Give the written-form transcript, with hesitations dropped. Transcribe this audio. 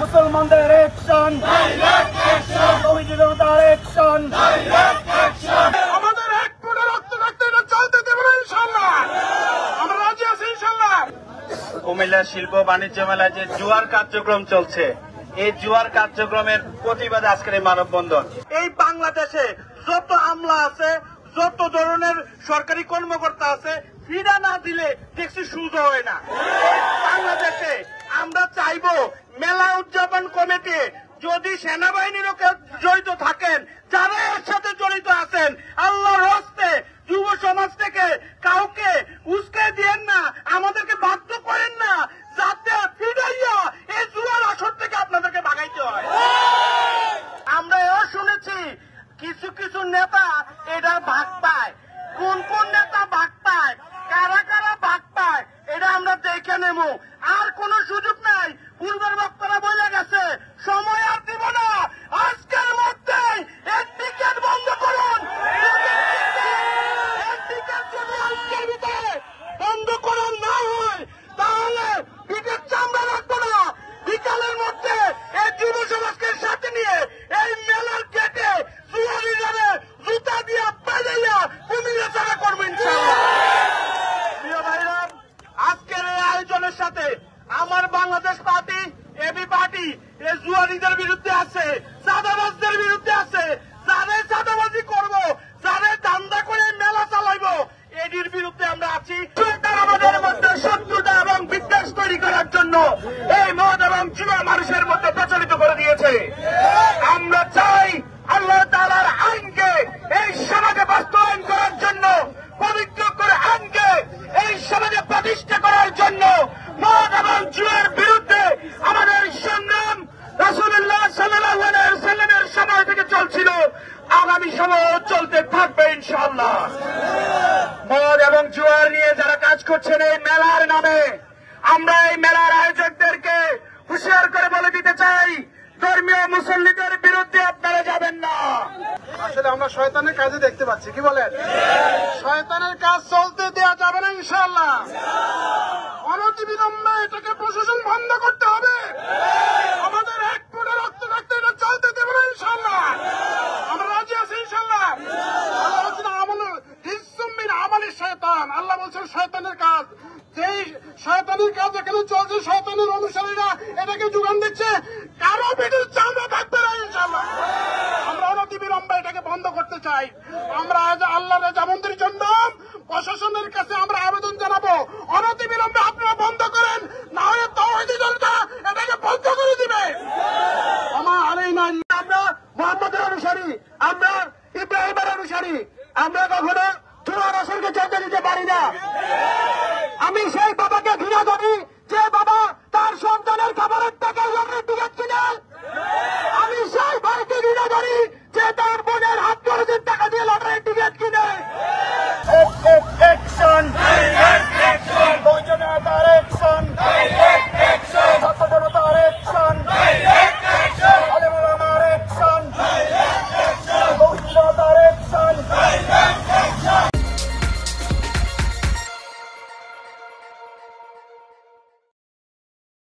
মুসলমানদের অ্যাকশন, তৌহিদি জনতার অ্যাকশন, আমাদের এক ফোঁটা রক্ত থাকতে এটা চলতে দেব না ইনশাআল্লাহ। আমরা রাজি আছি ইনশাআল্লাহ। কুমিল্লা শিল্প বাণিজ্য মেলায় যে জুয়ার কার্যক্রম চলছে, এই জুয়ার কার্যক্রমের প্রতিবাদে আজকের এই মানববন্ধন। এই বাংলাদেশে যত আমলা আছে, যত ধরনের সরকারি কর্মকর্তা আছে, ফিরা না দিলে দেখছি সুযোগ হয় না। বাংলাদেশে আমরা চাইবো মেলা উদযাপন কমিটি যদি সেনাবাহিনীরও কেউ জড়িত থাকেন, যারা এর সাথে জড়িত আছেন, আল্লাহর হস্তে যুব সমাজ থেকে কাউকে উস্কে দিয়েন না, আমাদেরকে বাধ্য করেন না, যাতে ফিরাইয়া এই জুয়ার আসর থেকে আপনাদেরকে ভাগাইতে হয়। আমরা এও শুনেছি কিছু কিছু নেতা এটা ভাগ পায়। কোন কোন নেতা ভাগ পায়, কারা কারা ভাগ পায়, এটা আমরা দেখে নেব। আর কোন সুযোগ নাই। পূর্বের বক্তারা বলে গেছে, সময় আর দিব না, আজকের মধ্যেই এর টিকিট বন্ধ করুন। এর টিকিট যদি আজকের ভিতরে বন্ধ করুন না হয়, তাহলে পিঠের চামড়া রাখবো না। বিকালের মধ্যে এই যুব সমাজকে সাথে নিয়ে এই মেলার গেটে জুয়ারি যাবে জুতা দিয়ে পাইয়া কুমিল্লা ছাড়া করবো ইনশাআল্লাহ। প্রিয় ভাইরা, আজকের এই আয়োজনের সাথে আমার বাংলাদেশ পার্টি, এবি পার্টি এই জুয়ারিদের বিরুদ্ধে আছে, চাঁদাবাজদের বিরুদ্ধে আছে। যারা চাঁদাবাজি করবো, যারা দান্দা করে মেলা চালাইবো, এটির বিরুদ্ধে আমরা আছি। সরকার আমাদের মধ্যে শত্রুতা এবং বিদ্বেষ তৈরি করার জন্য এই মদ এবং জুয়া মানুষের মধ্যে প্রচলিত করে দিয়েছে। আমরা চাই আল্লাহ তাআলার আইনকে এই সমাজে বাস্তবায়ন করার জন্য, পবিত্র করে আইনকে এই সমাজে প্রতিষ্ঠা করার জন্য মদ এবং জুয়ার বিরুদ্ধে আমাদের সংগ্রাম রাসূলুল্লাহ সাল্লাল্লাহু আলাইহি ওয়াসাল্লামের সময় থেকে চলছিল, আগামী সময়ও চলতে থাকবে ইনশাআল্লাহ। মদ এবং জুয়ার নিয়ে যারা কাজ করছেন এই মেলার নামে, আমরা এই মেলার আয়োজকদেরকে হুঁশিয়ার করে বলে দিতে চাই, ধর্মীয় মুসল্লিদের বিরুদ্ধে আপনারা যাবেন না। আসলে আমরা শয়তানের কাজে দেখতে পাচ্ছি, কি বলেন? শয়তানের কাজ চলতে দেওয়া যাবে না ইনশাআল্লাহ। অনতিবিলম্বে এটাকে প্রশাসন বন্ধ করতে হবে। আমাদের এক ফোঁটা রক্ত থাকতে এটা চলতে দেব না ইনশাআল্লাহ। আমরা রাজি আছি ইনশাআল্লাহ। আল্লাহ বলছেন আমাদের শয়তান, আল্লাহ বলছেন শয়তানের কাজ। যেই শয়তানের কাজ এখানে চলছে, শয়তানের অনুসারীরা এটাকে যোগান দিচ্ছে। কারো পিঠের চামড়া